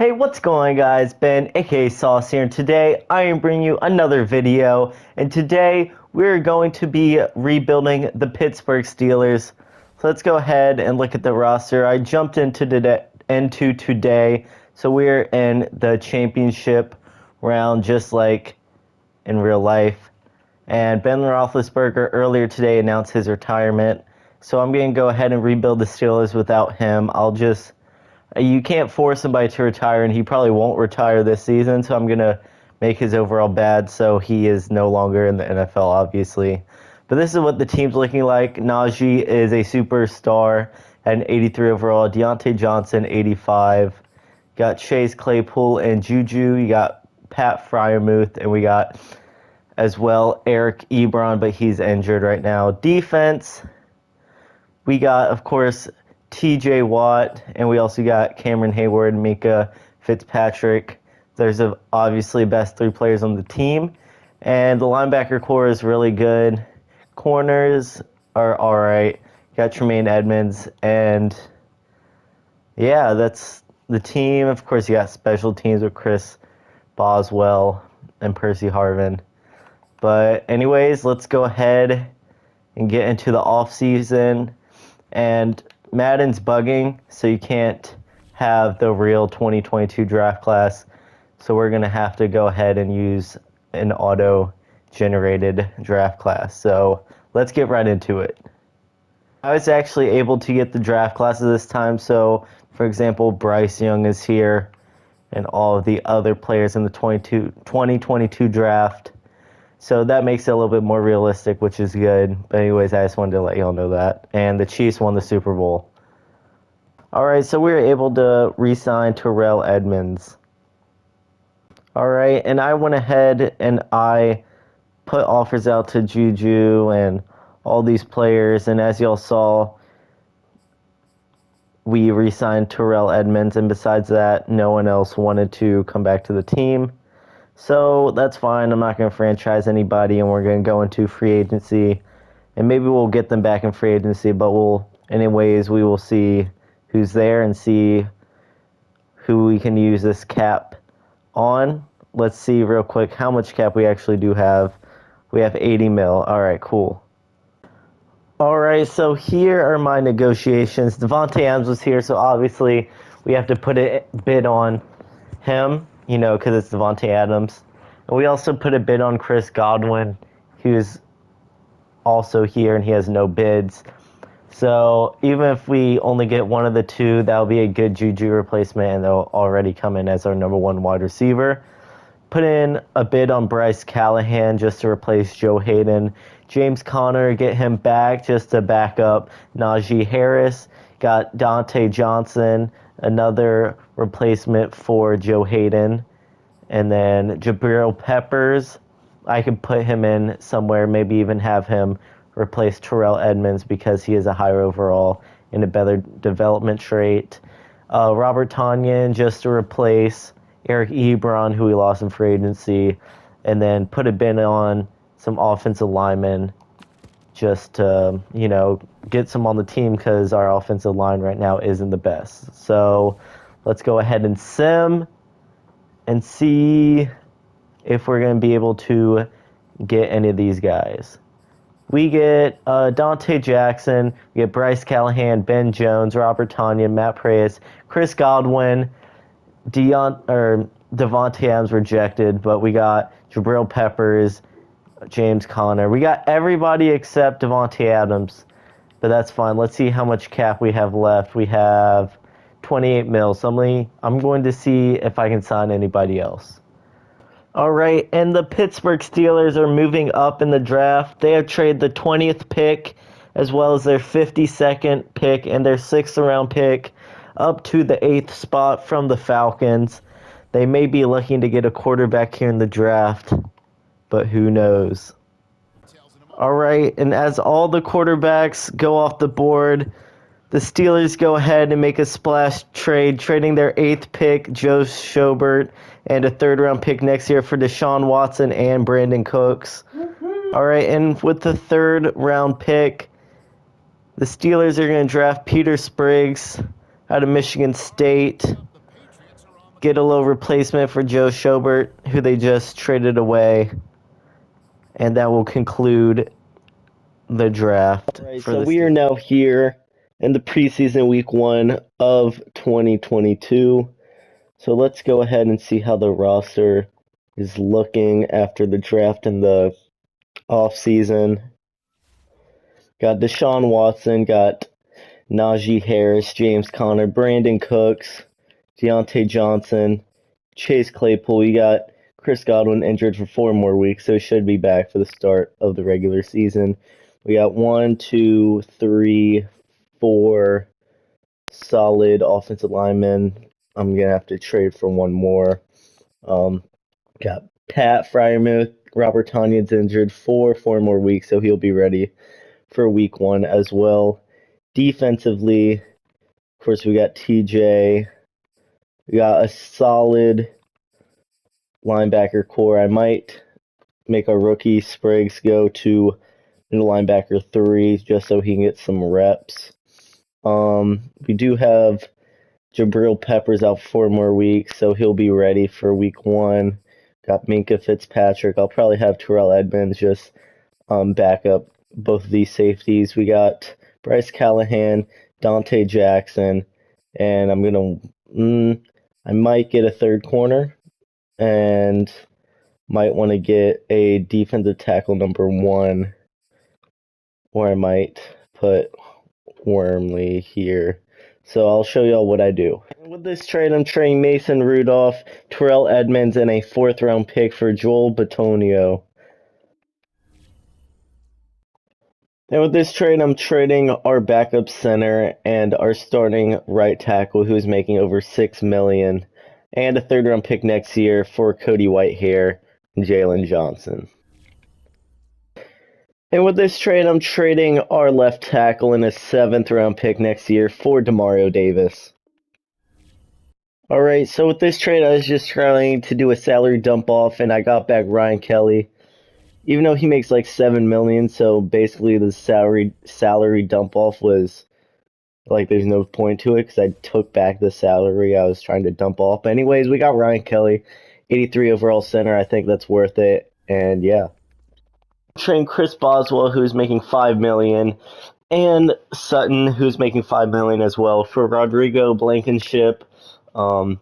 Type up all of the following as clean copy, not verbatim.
Hey, what's going on, guys? Ben, aka Sauce here, and today I am bringing you another video, and today we're going to be rebuilding the Pittsburgh Steelers. So let's go ahead and look at the roster. I jumped into today, so we're in the championship round just like in real life. And Ben Roethlisberger earlier today announced his retirement, so I'm going to go ahead and rebuild the Steelers without him. You can't force somebody to retire, and he probably won't retire this season, so I'm going to make his overall bad so he is no longer in the NFL, obviously. But this is what the team's looking like. Najee is a superstar at an 83 overall. Deontay Johnson, 85. Got Chase Claypool and Juju. You got Pat Freiermuth, and we got as well Eric Ebron, but he's injured right now. Defense, we got, of course, TJ Watt, and we also got Cameron Hayward, Mika Fitzpatrick. There's obviously best three players on the team, and the linebacker core is really good. Corners are all right. Got Tremaine Edmonds, and yeah, that's the team. Of course, you got special teams with Chris Boswell and Percy Harvin. But anyways, let's go ahead and get into the off season. And Madden's bugging, so you can't have the real 2022 draft class. So we're going to have to go ahead and use an auto-generated draft class. So let's get right into it. I was actually able to get the draft classes this time. So, for example, Bryce Young is here, and all of the other players in the 2022 draft. So that makes it a little bit more realistic, which is good. But anyways, I just wanted to let y'all know that. And the Chiefs won the Super Bowl. All right, so we were able to re-sign Terrell Edmonds. All right, and I went ahead and I put offers out to Juju and all these players. And as y'all saw, we re-signed Terrell Edmonds. And besides that, no one else wanted to come back to the team. So that's fine. I'm not going to franchise anybody, and we're going to go into free agency. And maybe we'll get them back in free agency, but we will see who's there and see who we can use this cap on. Let's see real quick how much cap we actually do have. We have 80 mil. All right, cool. All right, so here are my negotiations. Devontae Adams was here, so obviously we have to put a bid on him, because it's Devontae Adams. And we also put a bid on Chris Godwin, who's also here, and he has no bids. So even if we only get one of the two, that'll be a good Juju replacement, and they'll already come in as our number one wide receiver. Put in a bid on Bryce Callahan just to replace Joe Hayden. James Conner, get him back just to back up Najee Harris. Got Dante Johnson, another replacement for Joe Hayden. And then Jabril Peppers, I could put him in somewhere, maybe even have him replace Terrell Edmonds because he is a higher overall and a better development trait. Robert Tonyan just to replace Eric Ebron, who we lost in free agency. And then put a bid on some offensive linemen just to, get some on the team because our offensive line right now isn't the best. So let's go ahead and sim and see if we're going to be able to get any of these guys. We get Dante Jackson, we get Bryce Callahan, Ben Jones, Robert Tonyan, Matt Preyes, Chris Godwin, Devontae Adams rejected, but we got Jabril Peppers, James Conner. We got everybody except Devontae Adams, but that's fine. Let's see how much cap we have left. We have 28 mil. So I'm going to see if I can sign anybody else. All right, and the Pittsburgh Steelers are moving up in the draft. They have traded the 20th pick as well as their 52nd pick and their 6th round pick up to the 8th spot from the Falcons. They may be looking to get a quarterback here in the draft, but who knows? All right, and as all the quarterbacks go off the board, the Steelers go ahead and make a splash trade, trading their 8th pick, Joe Schobert, and a 3rd round pick next year for Deshaun Watson and Brandon Cooks. All right, and with the 3rd round pick, the Steelers are going to draft Peter Spriggs out of Michigan State. get a little replacement for Joe Schobert, who they just traded away. And that will conclude the draft. Right, so we are now here in the preseason week 1 of 2022. So let's go ahead and see how the roster is looking after the draft and the offseason. Got Deshaun Watson, got Najee Harris, James Conner, Brandon Cooks, Deontay Johnson, Chase Claypool. We got Chris Godwin injured for 4 more weeks, so he should be back for the start of the regular season. We got 1, 2, 3, 4 solid offensive linemen. I'm going to have to trade for one more. Got Pat Freiermuth, Robert Tonyan's injured for 4 more weeks, so he'll be ready for week 1 as well. Defensively, of course, we got TJ. We got a solid linebacker core. I might make our rookie Spriggs go to linebacker 3 just so he can get some reps. We do have Jabril Peppers out for 4 more weeks, so he'll be ready for week 1. Got Minkah Fitzpatrick. I'll probably have Terrell Edmonds just back up both of these safeties. We got Bryce Callahan, Dante Jackson, and I might get a third corner and might want to get a defensive tackle number 1, or I might put Wormley here. So I'll show y'all what I do. With this trade, I'm trading Mason Rudolph, Terrell Edmonds, and a 4th round pick for Joel Bitonio. And with this trade, I'm trading our backup center and our starting right tackle, who's making over $6 million, and a 3rd round pick next year for Cody Whitehair and Jalen Johnson. And with this trade, I'm trading our left tackle and a 7th round pick next year for Demario Davis. Alright, so with this trade, I was just trying to do a salary dump off, and I got back Ryan Kelly. Even though he makes like $7 million, so basically the salary dump off was like there's no point to it because I took back the salary I was trying to dump off. But anyways, we got Ryan Kelly, 83 overall center. I think that's worth it, and yeah. Trading Chris Boswell, who's making $5 million, and Sutton, who's making $5 million as well, for Rodrigo Blankenship,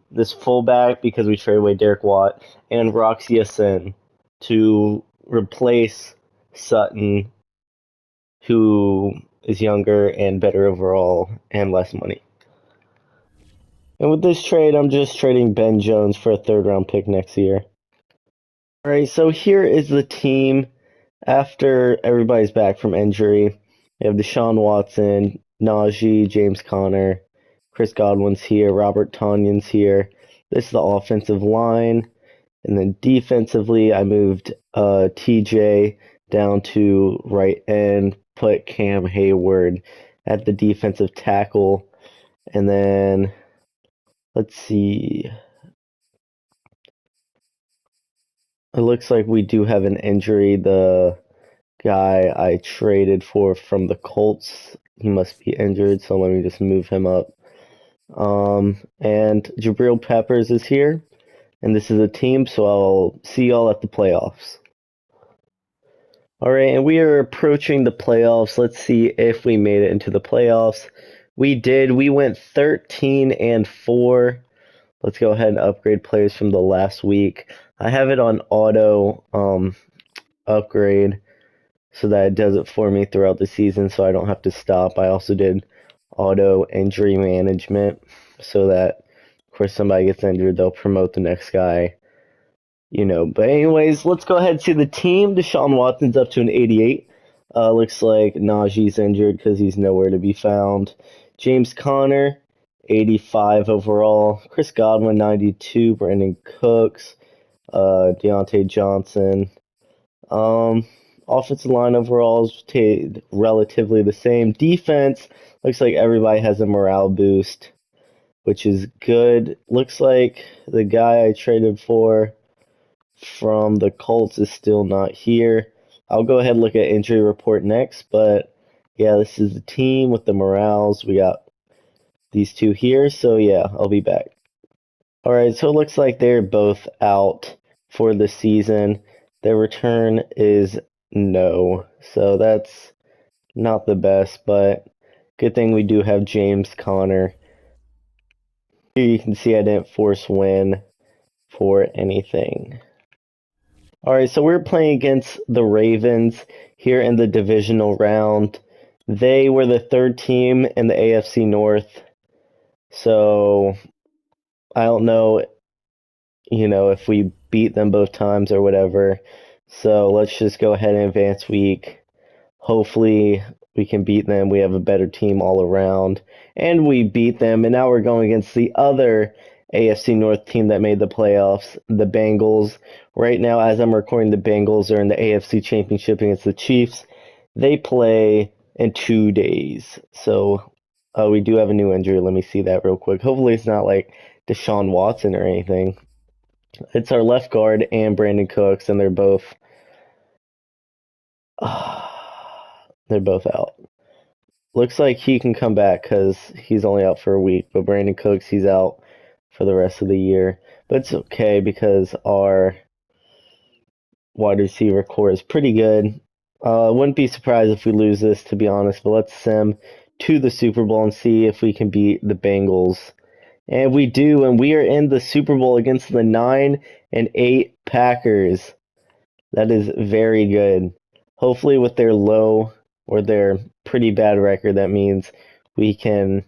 this fullback because we traded away Derek Watt, and Roxy Asin to replace Sutton, who is younger and better overall and less money. And with this trade, I'm just trading Ben Jones for a 3rd round pick next year. Alright, so here is the team after everybody's back from injury. We have Deshaun Watson, Najee, James Conner, Chris Godwin's here, Robert Tonyan's here. This is the offensive line. And then defensively, I moved TJ down to right end, put Cam Hayward at the defensive tackle. And then, let's see. It looks like we do have an injury. The guy I traded for from the Colts, he must be injured, so let me just move him up. And Jabril Peppers is here. And this is a team, so I'll see y'all at the playoffs. Alright, and we are approaching the playoffs. Let's see if we made it into the playoffs. We did. We went 13-4. Let's go ahead and upgrade players from the last week. I have it on auto upgrade so that it does it for me throughout the season so I don't have to stop. I also did auto injury management so that of course somebody gets injured, they'll promote the next guy, but anyways, let's go ahead and see the team. Deshaun Watson's up to an 88. Looks like Najee's injured because he's nowhere to be found. James Conner, 85 overall. Chris Godwin, 92. Brandon Cooks, Deontay Johnson. Offensive line overall is relatively the same. Defense, looks like everybody has a morale boost, which is good. Looks like the guy I traded for from the Colts is still not here. I'll go ahead and look at injury report next, but yeah, this is the team with the morales. We got these two here, so yeah, I'll be back. All right, so it looks like they're both out for the season. Their return is no. So that's not the best, but good thing we do have James Conner. Here you can see I didn't force win for anything. All right, so we're playing against the Ravens here in the divisional round. They were the third team in the AFC North. So I don't know, if we beat them both times or whatever. So let's just go ahead and advance week. Hopefully we can beat them. We have a better team all around. And we beat them. And now we're going against the other AFC North team that made the playoffs, the Bengals. Right now, as I'm recording, the Bengals are in the AFC Championship against the Chiefs. They play in 2 days. So we do have a new injury. Let me see that real quick. Hopefully it's not like Deshaun Watson or anything. It's our left guard and Brandon Cooks, and they're both out. Looks like he can come back because he's only out for a week, but Brandon Cooks, he's out for the rest of the year. But it's okay because our wide receiver core is pretty good. Wouldn't be surprised if we lose this, to be honest, but let's sim to the Super Bowl and see if we can beat the Bengals. And we do, and we are in the Super Bowl against the 9-8 Packers. That is very good. Hopefully with their low or their pretty bad record, that means we can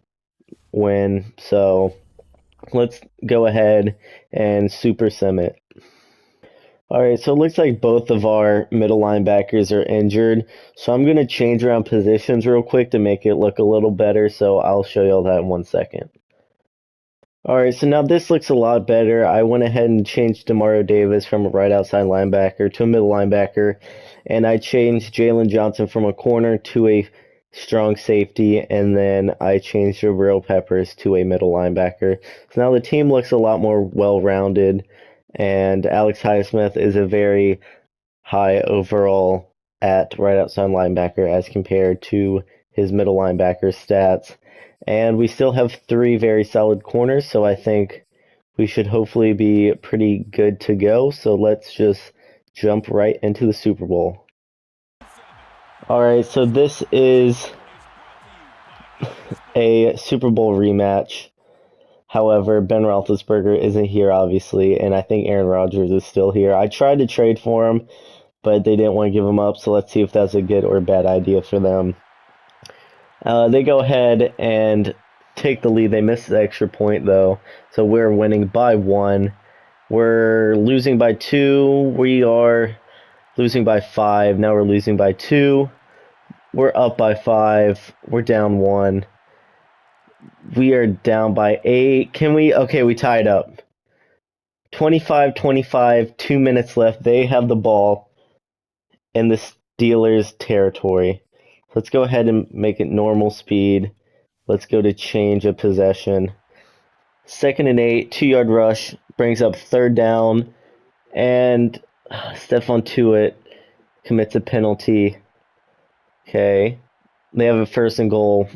win. So let's go ahead and super sim it. All right, so it looks like both of our middle linebackers are injured. So I'm going to change around positions real quick to make it look a little better. So I'll show you all that in 1 second. All right, so now this looks a lot better. I went ahead and changed Demario Davis from a right outside linebacker to a middle linebacker, and I changed Jalen Johnson from a corner to a strong safety, and then I changed Jabril Peppers to a middle linebacker. So now the team looks a lot more well-rounded, and Alex Highsmith is a very high overall at right outside linebacker as compared to his middle linebacker stats. And we still have 3 very solid corners, so I think we should hopefully be pretty good to go. So let's just jump right into the Super Bowl. All right, so this is a Super Bowl rematch. However, Ben Roethlisberger isn't here, obviously, and I think Aaron Rodgers is still here. I tried to trade for him, but they didn't want to give him up, so let's see if that's a good or bad idea for them. They go ahead and take the lead. They missed the extra point, though, so we're winning by 1. We're losing by 2. We are losing by 5. Now we're losing by 2. We're up by 5. We're down 1. We are down by 8. Okay, we tied up. 25-25, 2 minutes left. They have the ball in the Steelers' territory. Let's go ahead and make it normal speed. Let's go to change of possession. 2nd and 8, 2-yard rush, brings up 3rd down, and Stephon Tuitt commits a penalty. Okay, they have a 1st and goal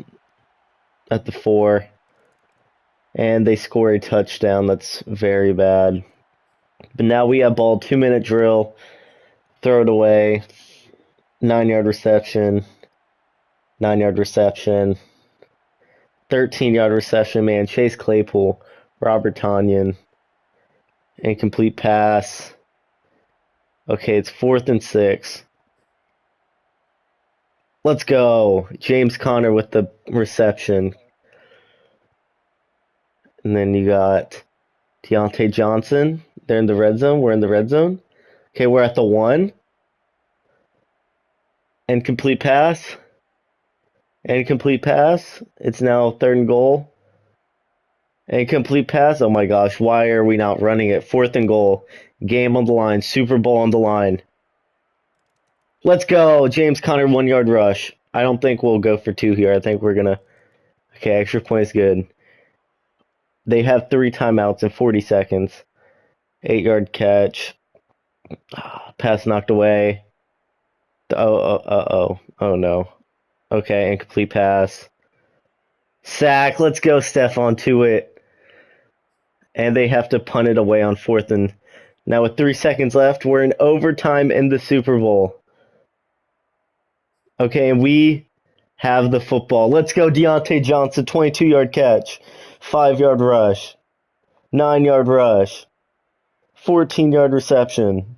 at the 4, and they score a touchdown. That's very bad. But now we have ball, 2-minute drill, throw it away, 9-yard reception, 9-yard reception, 13-yard reception, man. Chase Claypool, Robert Tonyan, incomplete pass. Okay, it's 4th and 6. Let's go. James Conner with the reception. And then you got Deontay Johnson. They're in the red zone. We're in the red zone. Okay, we're at the 1. Incomplete pass. Incomplete pass. It's now 3rd and goal. Incomplete pass. Oh my gosh, why are we not running it? 4th and goal. Game on the line. Super Bowl on the line. Let's go. James Conner, 1-yard rush. I don't think we'll go for 2 here. I think we're going to... Okay, extra point is good. They have 3 timeouts in 40 seconds. 8-yard catch. Pass knocked away. Oh no. Okay, incomplete pass. Sack. Let's go, Stephon Tuitt. and they have to punt it away on 4th and now with 3 seconds left, we're in overtime in the Super Bowl. Okay, and we have the football. Let's go, Deontay Johnson, 22-yard catch, 5-yard rush, 9-yard rush, 14-yard reception,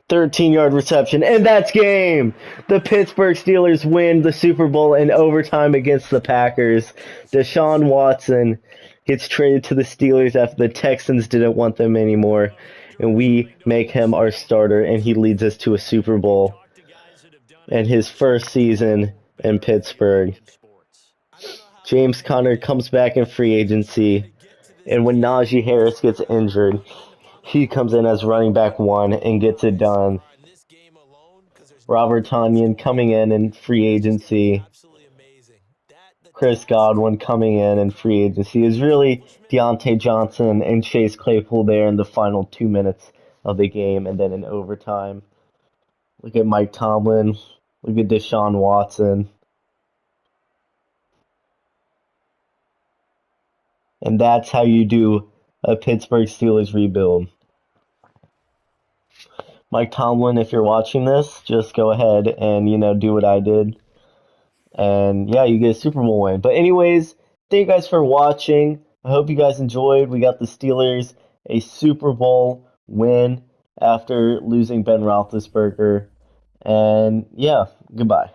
13-yard reception, and that's game! The Pittsburgh Steelers win the Super Bowl in overtime against the Packers. Deshaun Watson gets traded to the Steelers after the Texans didn't want them anymore, and we make him our starter, and he leads us to a Super Bowl in his first season in Pittsburgh. James Conner comes back in free agency, and when Najee Harris gets injured, he comes in as running back 1 and gets it done. Robert Tonyan coming in free agency. Chris Godwin coming in free agency. Is really Deontay Johnson and Chase Claypool there in the final 2 minutes of the game, and then in overtime. Look at Mike Tomlin. Look at Deshaun Watson. And that's how you do a Pittsburgh Steelers rebuild. Mike Tomlin, if you're watching this, just go ahead and, do what I did. And yeah, you get a Super Bowl win. But anyways, thank you guys for watching. I hope you guys enjoyed. We got the Steelers a Super Bowl win after losing Ben Roethlisberger. And yeah, goodbye.